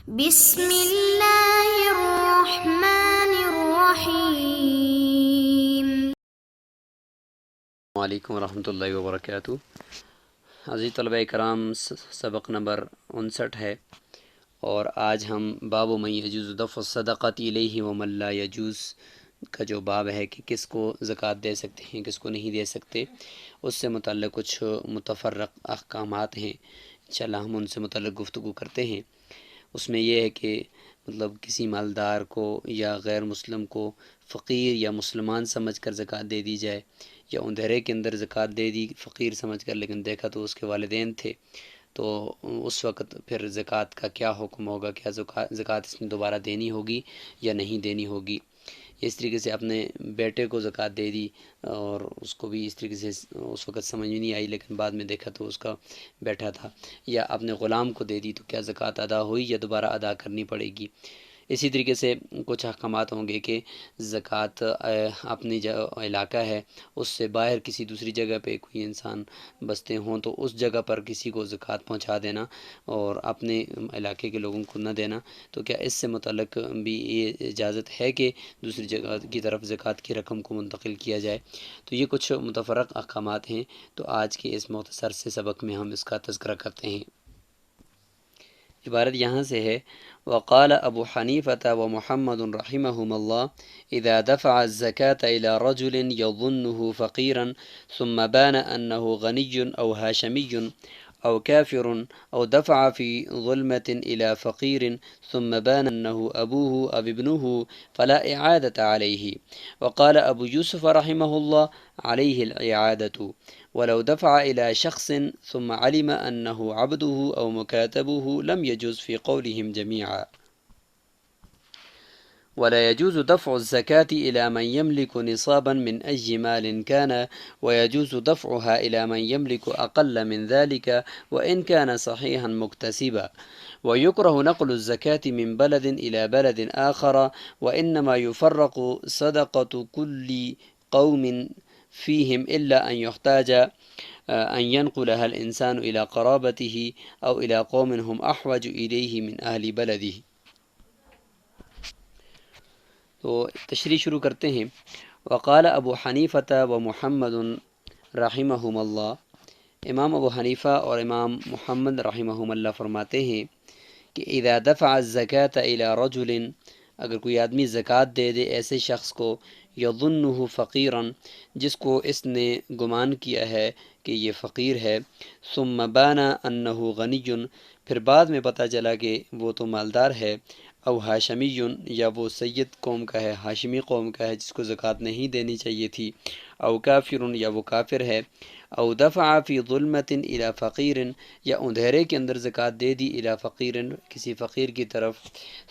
بسم اللہ الرحمن الرحیم۔ السلام علیکم ورحمۃ اللہ وبرکاتہ۔ عزیز طلبہ کرام، سبق نمبر 59 ہے، اور آج ہم باب من یجوز دفع الصدقۃ الیہ ومن لا یجوز کا جو باب ہے کہ کس کو زکوٰۃ دے سکتے ہیں، کس کو نہیں دے سکتے، اس سے متعلق کچھ متفرق احکامات ہیں۔ انشاءاللہ ہم ان سے متعلق گفتگو کرتے ہیں۔ اس میں یہ ہے کہ مطلب کسی مالدار کو یا غیر مسلم کو فقیر یا مسلمان سمجھ کر زکوٰۃ دے دی جائے، یا اندھیرے کے اندر زکوٰۃ دے دی فقیر سمجھ کر، لیکن دیکھا تو اس کے والدین تھے، تو اس وقت پھر زکوٰۃ کا کیا حکم ہوگا، کیا زکوٰۃ اس نے دوبارہ دینی ہوگی یا نہیں دینی ہوگی۔ اس طریقے سے اپنے بیٹے کو زکوٰۃ دے دی، اور اس کو بھی اس طریقے سے اس وقت سمجھ میں نہیں آئی، لیکن بعد میں دیکھا تو اس کا بیٹا تھا، یا اپنے غلام کو دے دی، تو کیا زکوٰۃ ادا ہوئی یا دوبارہ ادا کرنی پڑے گی۔ اسی طریقے سے کچھ احکامات ہوں گے کہ زکوٰۃ اپنی جو علاقہ ہے اس سے باہر کسی دوسری جگہ پہ کوئی انسان بستے ہوں تو اس جگہ پر کسی کو زکوٰۃ پہنچا دینا اور اپنے علاقے کے لوگوں کو نہ دینا، تو کیا اس سے متعلق بھی یہ اجازت ہے کہ دوسری جگہ کی طرف زکوٰۃ کی رقم کو منتقل کیا جائے۔ تو یہ کچھ متفرق احکامات ہیں، تو آج کے اس مختصر سے سبق میں ہم اس کا تذکرہ کرتے ہیں۔ عبارت یہاں سے ہے: وقال ابو حنیفة ومحمد رحمهم الله اذا دفع الزكاة الى رجل يظنه فقيرا ثم بان انه غني او هاشمي او كافر او دفع في ظلمة الى فقير ثم بان انه ابوه او ابنه فلا اعادة عليه. وقال ابو يوسف رحمه الله عليه الاعادة ولو دفع إلى شخص ثم علم أنه عبده أو مكاتبه لم يجوز في قولهم جميعا. ولا يجوز دفع الزكاة إلى من يملك نصابا من أي مال كان، ويجوز دفعها إلى من يملك أقل من ذلك وإن كان صحيحا مكتسبا. ويكره نقل الزكاة من بلد إلى بلد آخر، وإنما يفرق صدقة كل قوم فيهم إلا أن يحتاج أن ينقلها الإنسان إلى قرابته أو إلى قوم هم أحوج إليه من أهل بلده. تو تشریح شروع کرتے ہیں۔ وقال ابو حنیفة ومحمد رحمہم اللہ، امام ابو حنیفہ اور امام محمد رحمہم اللہ فرماتے ہیں کہ اذا دفع الزکاة الى رجل، اگر کوئی آدمی زکوٰۃ دے دے ایسے شخص کو یظنہ فقیرا، جس کو اس نے گمان کیا ہے کہ یہ فقیر ہے، ثم بان انہ غنی، پھر بعد میں پتہ چلا کہ وہ تو مالدار ہے، او ہاشمی، یا وہ سید قوم کا ہے، ہاشمی قوم کا ہے جس کو زکوٰۃ نہیں دینی چاہیے تھی، او کافر، یا وہ کافر ہے، او دفع فی ظلمۃ الی فقیر، یا اندھیرے کے اندر زکوٰۃ دے دی الی فقیر، کسی فقیر کی طرف،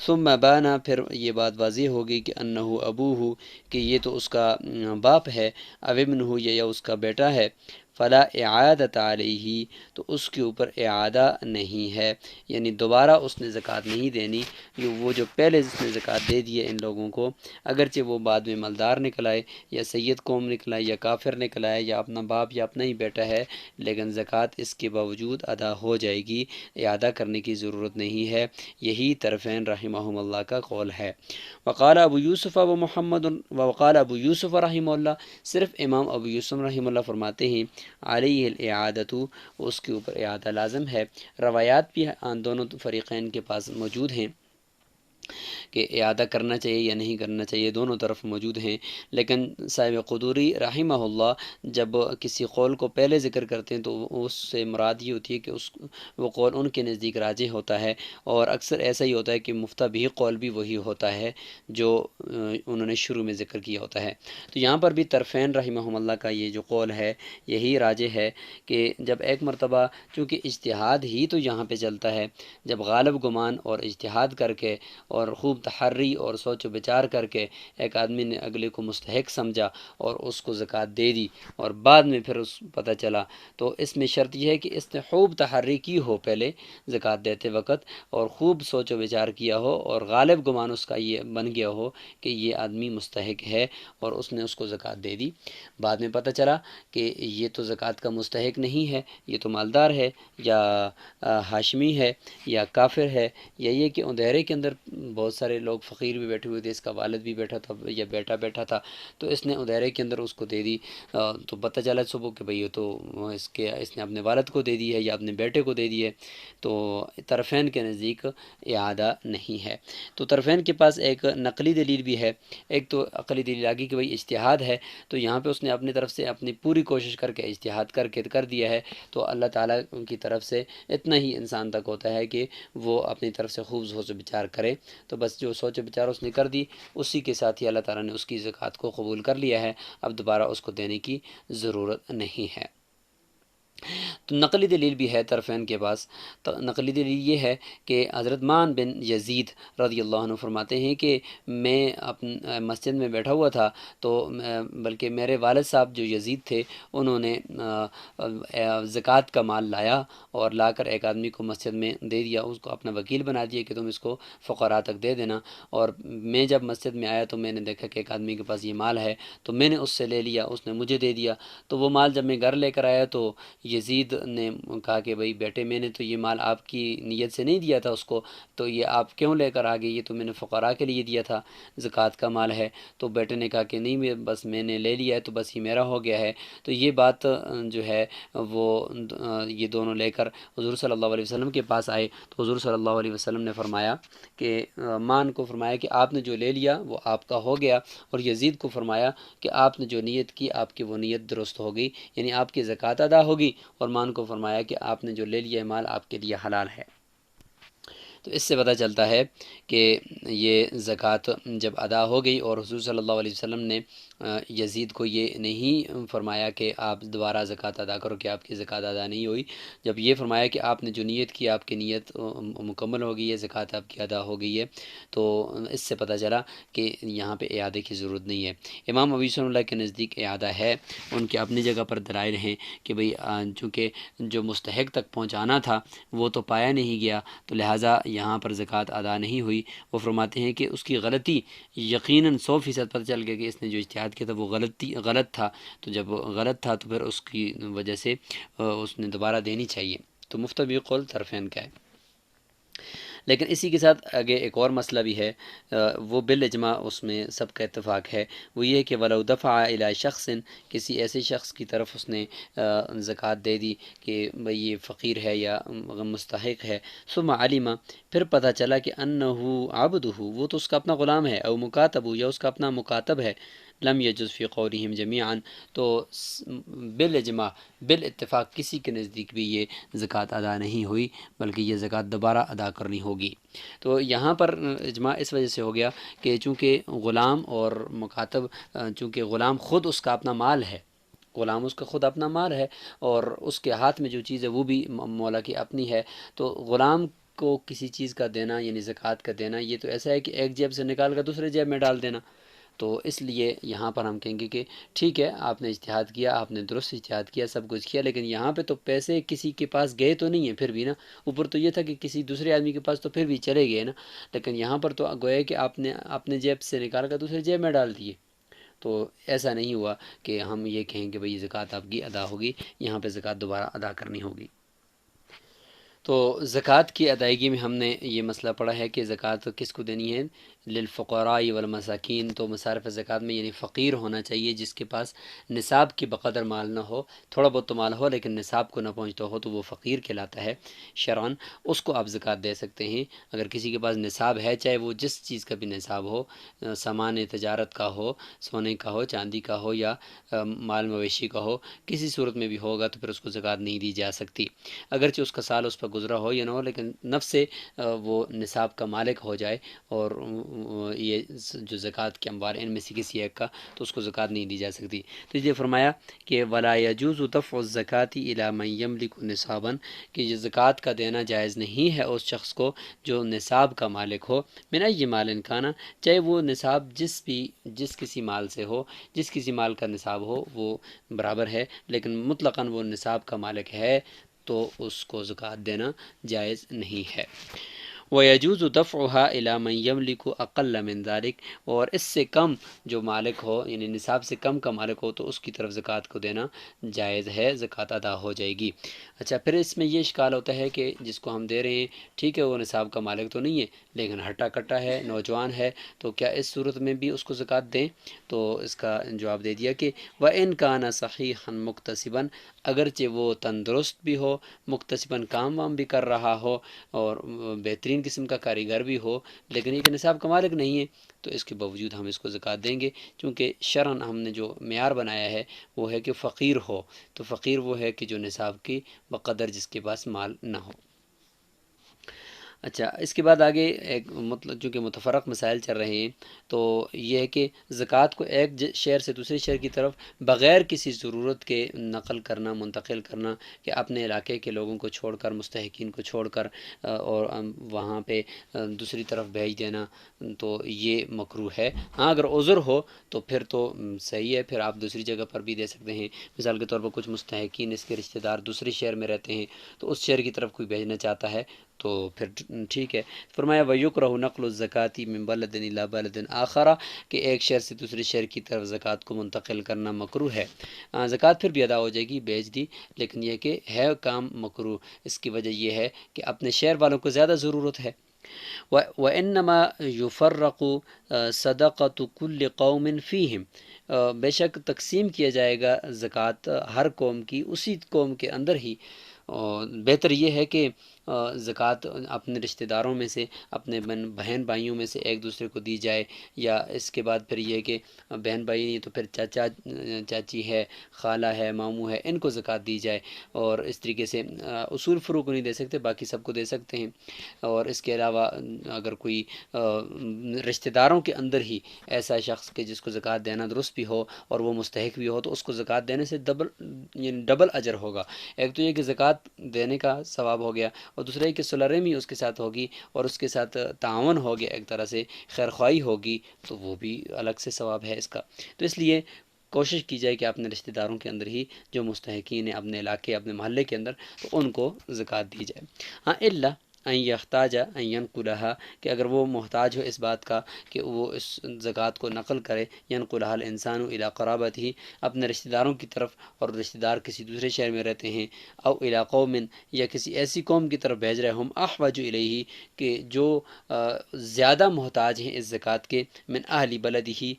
ثم بانا، پھر یہ بات واضح ہوگی کہ انہ ابوہ، کہ یہ تو اس کا باپ ہے، او ابنہ، یا اس کا بیٹا ہے، فلا اعادت علیہ، تو اس کے اوپر اعادہ نہیں ہے، یعنی دوبارہ اس نے زکوٰۃ نہیں دینی۔ وہ جو پہلے جس نے زکوٰۃ دے دی ہے ان لوگوں کو، اگرچہ وہ بعد میں مالدار نکل آئے یا سید قوم نکل آئے یا کافر نکل آئے یا اپنا باپ یا اپنا ہی بیٹا ہے، لیکن زکوٰۃ اس کے باوجود ادا ہو جائے گی، اعادہ کرنے کی ضرورت نہیں ہے۔ یہی طرفین رحمہم اللہ کا قول ہے۔ وقال ابو یوسف و محمد، وقال ابو یوسف رحمہ اللہ، صرف امام ابو یوسف رحمہ اللہ فرماتے ہیں علیہ الاعادۃ، اس کے اوپر اعادہ لازم ہے۔ روایات بھی دونوں فریقین کے پاس موجود ہیں کہ اعادہ کرنا چاہیے یا نہیں کرنا چاہیے، دونوں طرف موجود ہیں، لیکن صاحب قدوری رحمہ اللہ جب کسی قول کو پہلے ذکر کرتے ہیں تو اس سے مراد یہ ہوتی ہے کہ وہ قول ان کے نزدیک راجح ہوتا ہے، اور اکثر ایسا ہی ہوتا ہے کہ مفتہ بھی قول بھی وہی ہوتا ہے جو انہوں نے شروع میں ذکر کیا ہوتا ہے۔ تو یہاں پر بھی طرفین رحمہم اللہ کا یہ جو قول ہے یہی راجح ہے کہ جب ایک مرتبہ، چونکہ اجتہاد ہی تو یہاں پہ چلتا ہے، جب غالب گمان اور اجتہاد کر کے اور خوب تحری اور سوچ و بچار کر کے ایک آدمی نے اگلے کو مستحق سمجھا اور اس کو زکوٰۃ دے دی اور بعد میں پھر اس پتہ چلا، تو اس میں شرط یہ ہے کہ اس نے خوب تحری کی ہو پہلے زکوٰۃ دیتے وقت، اور خوب سوچ و بچار کیا ہو، اور غالب گمان اس کا یہ بن گیا ہو کہ یہ آدمی مستحق ہے اور اس نے اس کو زکوٰۃ دے دی۔ بعد میں پتہ چلا کہ یہ تو زکوٰۃ کا مستحق نہیں ہے، یہ تو مالدار ہے یا ہاشمی ہے یا کافر ہے، یا یہ کہ اندھیرے کے اندر بہت سارے لوگ فقیر بھی بیٹھے ہوئے تھے، اس کا والد بھی بیٹھا تھا یا بیٹا بیٹھا تھا، تو اس نے اندھیرے کے اندر اس کو دے دی، تو پتہ چلا صبح کہ بھئی یہ تو اس نے اپنے والد کو دے دی ہے یا اپنے بیٹے کو دے دی ہے، تو طرفین کے نزدیک اعادہ نہیں ہے۔ تو طرفین کے پاس ایک نقلی دلیل بھی ہے، ایک تو عقلی دلیل آگی کہ بھئی اجتہاد ہے، تو یہاں پہ اس نے اپنی طرف سے اپنی پوری کوشش کر کے اجتہاد کر کے کر دیا ہے، تو اللہ تعالیٰ کی طرف سے اتنا ہی انسان تک ہوتا ہے کہ وہ اپنی طرف سے خوب سوچ و بچار کرے، تو بس جو سوچ و بچار اس نے کر دی اسی کے ساتھ ہی اللہ تعالیٰ نے اس کی زکوٰۃ کو قبول کر لیا ہے، اب دوبارہ اس کو دینے کی ضرورت نہیں ہے۔ تو نقلی دلیل بھی ہے طرفین کے پاس، تو نقلی دلیل یہ ہے کہ حضرت معن بن یزید رضی اللہ عنہ فرماتے ہیں کہ میں مسجد میں بیٹھا ہوا تھا، تو بلکہ میرے والد صاحب جو یزید تھے انہوں نے زکوٰۃ کا مال لایا اور لا کر ایک آدمی کو مسجد میں دے دیا، اس کو اپنا وکیل بنا دیا کہ تم اس کو فقراء تک دے دینا، اور میں جب مسجد میں آیا تو میں نے دیکھا کہ ایک آدمی کے پاس یہ مال ہے، تو میں نے اس سے لے لیا، اس نے مجھے دے دیا، تو وہ مال جب میں گھر لے کر آیا تو یزید نے کہا کہ بھئی بیٹے میں نے تو یہ مال آپ کی نیت سے نہیں دیا تھا اس کو، تو یہ آپ کیوں لے کر آگے، یہ تو میں نے فقراء کے لیے دیا تھا، زکوٰۃ کا مال ہے۔ تو بیٹے نے کہا کہ نہیں بس میں نے لے لیا ہے تو بس یہ میرا ہو گیا ہے۔ تو یہ بات جو ہے وہ یہ دونوں لے کر حضور صلی اللہ علیہ وسلم کے پاس آئے، تو حضور صلی اللہ علیہ وسلم نے فرمایا کہ مان کو فرمایا کہ آپ نے جو لے لیا وہ آپ کا ہو گیا، اور یزید کو فرمایا کہ آپ نے جو نیت کی آپ کی وہ نیت درست ہو گئی، یعنی آپ کی زکوٰۃ ادا ہوگی، اور مان کو فرمایا کہ آپ نے جو لے لیا ہے مال آپ کے لیے حلال ہے۔ تو اس سے پتہ چلتا ہے کہ یہ زکوٰۃ جب ادا ہو گئی، اور حضور صلی اللہ علیہ وسلم نے یزید کو یہ نہیں فرمایا کہ آپ دوبارہ زکوٰۃ ادا کرو کہ آپ کی زکوٰۃ ادا نہیں ہوئی، جب یہ فرمایا کہ آپ نے جو نیت کی آپ کی نیت مکمل ہو گئی ہے، زکوٰۃ آپ کی ادا ہو گئی ہے، تو اس سے پتہ چلا کہ یہاں پہ اعادے کی ضرورت نہیں ہے۔ امام ابو یوسف اللہ کے نزدیک اعادہ ہے، ان کے اپنی جگہ پر دلائل ہیں کہ بھئی چونکہ جو مستحق تک پہنچانا تھا وہ تو پایا نہیں گیا، تو لہٰذا یہاں پر زکوٰۃ ادا نہیں ہوئی۔ وہ فرماتے ہیں کہ اس کی غلطی یقیناً 100% پتہ چل گیا کہ اس نے جو اجتہاد کیا تھا وہ غلط تھا، تو جب غلط تھا تو پھر اس کی وجہ سے اس نے دوبارہ دینی چاہیے۔ تو مفتوی قول طرفین کا ہے۔ لیکن اسی کے ساتھ آگے ایک اور مسئلہ بھی ہے، وہ بالاجماع اس میں سب کا اتفاق ہے، وہ یہ ہے کہ ولو دفع الی شخص، کسی ایسے شخص کی طرف اس نے زکوٰۃ دے دی کہ بھئی یہ فقیر ہے یا مستحق ہے، ثم علم، پھر پتہ چلا کہ انہ عبدہ، وہ تو اس کا اپنا غلام ہے، او مکاتب، یا اس کا اپنا مکاتب ہے، لم یجز فی قولہم جمیعا، تو بالاجماع بالاتفاق کسی کے نزدیک بھی یہ زکوٰۃ ادا نہیں ہوئی، بلکہ یہ زکوٰۃ دوبارہ ادا کرنی ہوگی۔ تو یہاں پر اجماع اس وجہ سے ہو گیا کہ چونکہ غلام اور مکاتب، چونکہ غلام خود اس کا اپنا مال ہے، غلام اس کا خود اپنا مال ہے، اور اس کے ہاتھ میں جو چیز ہے وہ بھی مولا کی اپنی ہے، تو غلام کو کسی چیز کا دینا یعنی زکوٰۃ کا دینا یہ تو ایسا ہے کہ ایک جیب سے نکال کر دوسرے جیب میں ڈال دینا، تو اس لیے یہاں پر ہم کہیں گے کہ ٹھیک ہے آپ نے اجتہاد کیا، آپ نے درست اجتہاد کیا، سب کچھ کیا، لیکن یہاں پہ تو پیسے کسی کے پاس گئے تو نہیں ہیں پھر بھی نا، اوپر تو یہ تھا کہ کسی دوسرے آدمی کے پاس تو پھر بھی چلے گئے نا، لیکن یہاں پر تو گویا کہ آپ نے اپنے جیب سے نکال کر دوسرے جیب میں ڈال دیے، تو ایسا نہیں ہوا کہ ہم یہ کہیں کہ بھئی زکوٰۃ آپ کی ادا ہوگی، یہاں پہ زکوٰۃ دوبارہ ادا کرنی ہوگی۔ تو زکوٰۃ کی ادائیگی میں ہم نے یہ مسئلہ پڑھا ہے کہ زکوٰۃ کس کو دینی ہے، للفقراء والمساکین، تو مصارف زکوٰۃ میں یعنی فقیر ہونا چاہیے جس کے پاس نصاب کی بقدر مال نہ ہو، تھوڑا بہت تو مال ہو لیکن نصاب کو نہ پہنچتا ہو تو وہ فقیر کہلاتا ہے شرعاً، اس کو آپ زکوٰۃ دے سکتے ہیں۔ اگر کسی کے پاس نصاب ہے، چاہے وہ جس چیز کا بھی نصاب ہو، سامان تجارت کا ہو، سونے کا ہو، چاندی کا ہو، یا مال مویشی کا ہو، کسی صورت میں بھی ہوگا تو پھر اس کو زکوٰۃ نہیں دی جا سکتی، اگرچہ اس کا سال اس پر گزرا ہو یا نہ ہو، لیکن نفس سے وہ نصاب کا مالک ہو جائے، اور یہ جو زکوٰۃ کے اموال ان میں سے کسی ایک کا، تو اس کو زکوٰۃ نہیں دی جا سکتی۔ تو یہ فرمایا کہ ولا يجوز دفع الزکاة الی من یملک نصابا، کہ یہ زکوٰۃ کا دینا جائز نہیں ہے اس شخص کو جو نصاب کا مالک ہو، من ای مال کانا، چاہے وہ نصاب جس کسی مال سے ہو، جس کسی مال کا نصاب ہو وہ برابر ہے، لیکن مطلقاً وہ نصاب کا مالک ہے تو اس کو زکوٰۃ دینا جائز نہیں ہے۔ وَيَجُوزُ دَفْعُهَا إِلَى مَنْ يَمْلِكُ أَقَلَّ مِنْ ذَلِكَ، اور اس سے کم جو مالک ہو، یعنی نصاب سے کم کا مالک ہو، تو اس کی طرف زکوٰۃ کو دینا جائز ہے، زکوٰۃ ادا ہو جائے گی۔ اچھا، پھر اس میں یہ اشکال ہوتا ہے کہ جس کو ہم دے رہے ہیں، ٹھیک ہے وہ نصاب کا مالک تو نہیں ہے، لیکن ہٹا کٹا ہے، نوجوان ہے، تو کیا اس صورت میں بھی اس کو زکوٰۃ دیں؟ تو اس کا جواب دے دیا کہ وَإِنْ كَانَ صَحِيحًا مُكْتَسِبًا، اگرچہ وہ تندرست بھی ہو، مکتسباً کام وام بھی کر رہا ہو، اور بہترین قسم کا کاریگر بھی ہو، لیکن یہ کہ نصاب کا مالک نہیں ہے، تو اس کے باوجود ہم اس کو زکوٰۃ دیں گے، چونکہ شرعاً ہم نے جو معیار بنایا ہے وہ ہے کہ فقیر ہو، تو فقیر وہ ہے کہ جو نصاب کی بقدر جس کے پاس مال نہ ہو۔ اچھا، اس کے بعد آگے ایک مطلب چونکہ متفرق مسائل چل رہے ہیں، تو یہ ہے کہ زکوٰۃ کو ایک شہر سے دوسرے شہر کی طرف بغیر کسی ضرورت کے نقل کرنا، منتقل کرنا، کہ اپنے علاقے کے لوگوں کو چھوڑ کر، مستحقین کو چھوڑ کر اور وہاں پہ دوسری طرف بھیج دینا، تو یہ مکروہ ہے۔ ہاں اگر عذر ہو تو پھر تو صحیح ہے، پھر آپ دوسری جگہ پر بھی دے سکتے ہیں۔ مثال کے طور پر کچھ مستحقین، اس کے رشتہ دار دوسرے شہر میں رہتے ہیں، تو اس شہر کی طرف کوئی بھیجنا چاہتا ہے تو پھر ٹھیک ہے۔ فرمایا وَيُكْرَهُ نَقْلُ الزَّكَاةِ مِن بَلَدٍ إِلَىٰ بَلَدٍ آخَرَ، کہ ایک شہر سے دوسرے شہر کی طرف زکوٰۃ کو منتقل کرنا مکروہ ہے۔ زکوٰۃ پھر بھی ادا ہو جائے گی، بیچ دی، لیکن یہ کہ ہے کام مکروہ۔ اس کی وجہ یہ ہے کہ اپنے شہر والوں کو زیادہ ضرورت ہے۔ وَإِنَّمَا يُفَرَّقُ صَدَقَةُ كُلِّ قَوْمٍ فِيهِمْ، بے شک تقسیم کیا جائے گا زکوٰۃ ہر قوم کی اسی قوم کے اندر ہی۔ بہتر یہ ہے کہ زکوٰۃ اپنے رشتہ داروں میں سے، اپنے بہن بھائیوں میں سے ایک دوسرے کو دی جائے، یا اس کے بعد پھر یہ کہ بہن بھائی نہیں تو پھر چاچا چاچی ہے، خالہ ہے، ماموں ہے، ان کو زکوٰۃ دی جائے، اور اس طریقے سے اصول فروع کو نہیں دے سکتے، باقی سب کو دے سکتے ہیں۔ اور اس کے علاوہ اگر کوئی رشتہ داروں کے اندر ہی ایسا شخص کہ جس کو زکوٰۃ دینا درست بھی ہو اور وہ مستحق بھی ہو، تو اس کو زکوٰۃ دینے سے ڈبل اجر ہوگا۔ ایک تو یہ کہ زکوٰۃ دینے کا ثواب ہو گیا، اور دوسرا یہ کہ صلہ رحمی اس کے ساتھ ہوگی، اور اس کے ساتھ تعاون ہو گیا، ایک طرح سے خیر خواہی ہوگی، تو وہ بھی الگ سے ثواب ہے اس کا۔ تو اس لیے کوشش کی جائے کہ اپنے رشتہ داروں کے اندر ہی جو مستحقین ہیں، اپنے علاقے، اپنے محلے کے اندر، تو ان کو زکوٰۃ دی جائے۔ ہاں الا ان یحتاج ان ینقلها، کہ اگر وہ محتاج ہو اس بات کا کہ وہ اس زکوٰۃ کو نقل کرے، ینقلها الانسان الی قرابته، اپنے رشتہ داروں کی طرف، اور رشتہ دار کسی دوسرے شہر میں رہتے ہیں، او الی قوم، یا کسی ایسی قوم کی طرف بھیج رہے ہم احوج الیہ، کہ جو زیادہ محتاج ہیں اس زکوٰۃ کے، من اہل بلدہ،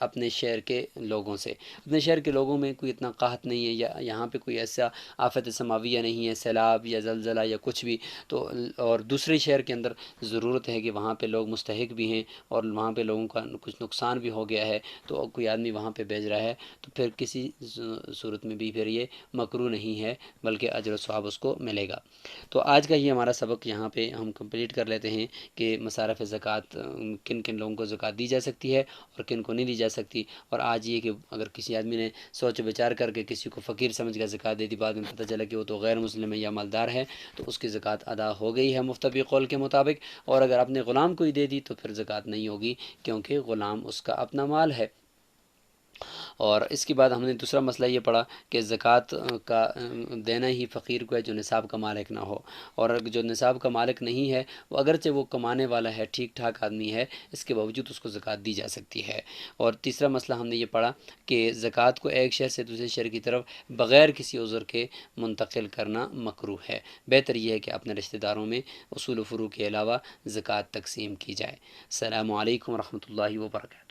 اپنے شہر کے لوگوں سے۔ اپنے شہر کے لوگوں میں کوئی اتنا قحط نہیں ہے، یا یہاں پہ کوئی ایسا آفت سماویہ نہیں ہے، سیلاب یا زلزلہ یا کچھ بھی، تو اور دوسرے شہر کے اندر ضرورت ہے کہ وہاں پہ لوگ مستحق بھی ہیں، اور وہاں پہ لوگوں کا کچھ نقصان بھی ہو گیا ہے، تو کوئی آدمی وہاں پہ بھیج رہا ہے، تو پھر کسی صورت میں بھی پھر یہ مکروہ نہیں ہے، بلکہ اجر و ثواب اس کو ملے گا۔ تو آج کا یہ ہمارا سبق یہاں پہ ہم کمپلیٹ کر لیتے ہیں کہ مصارف زکوٰۃ کن کن لوگوں کو زکوٰۃ دی جا سکتی ہے اور کن کو نہیں دی جا سکتی۔ اور آج یہ کہ اگر کسی آدمی نے سوچ وچار کر کے کسی کو فقیر سمجھ کر زکوٰۃ دے دی، بعد میں پتہ چلا کہ وہ تو غیر مسلم ہے یا مالدار ہے، تو اس کی زکوٰۃ ادا ہو گئی ہے مفتبی قول کے مطابق، اور اگر اپنے غلام کو ہی دے دی تو پھر زکوٰۃ نہیں ہوگی، کیونکہ غلام اس کا اپنا مال ہے۔ اور اس کے بعد ہم نے دوسرا مسئلہ یہ پڑھا کہ زکوٰۃ کا دینا ہی فقیر کو ہے جو نصاب کا مالک نہ ہو، اور جو نصاب کا مالک نہیں ہے وہ اگرچہ وہ کمانے والا ہے، ٹھیک ٹھاک آدمی ہے، اس کے باوجود اس کو زکوٰۃ دی جا سکتی ہے۔ اور تیسرا مسئلہ ہم نے یہ پڑھا کہ زکوٰۃ کو ایک شہر سے دوسرے شہر کی طرف بغیر کسی عذر کے منتقل کرنا مکروہ ہے۔ بہتر یہ ہے کہ اپنے رشتہ داروں میں اصول و فروع کے علاوہ زکوٰۃ تقسیم کی جائے۔ السلام علیکم ورحمۃ اللہ وبرکاتہ۔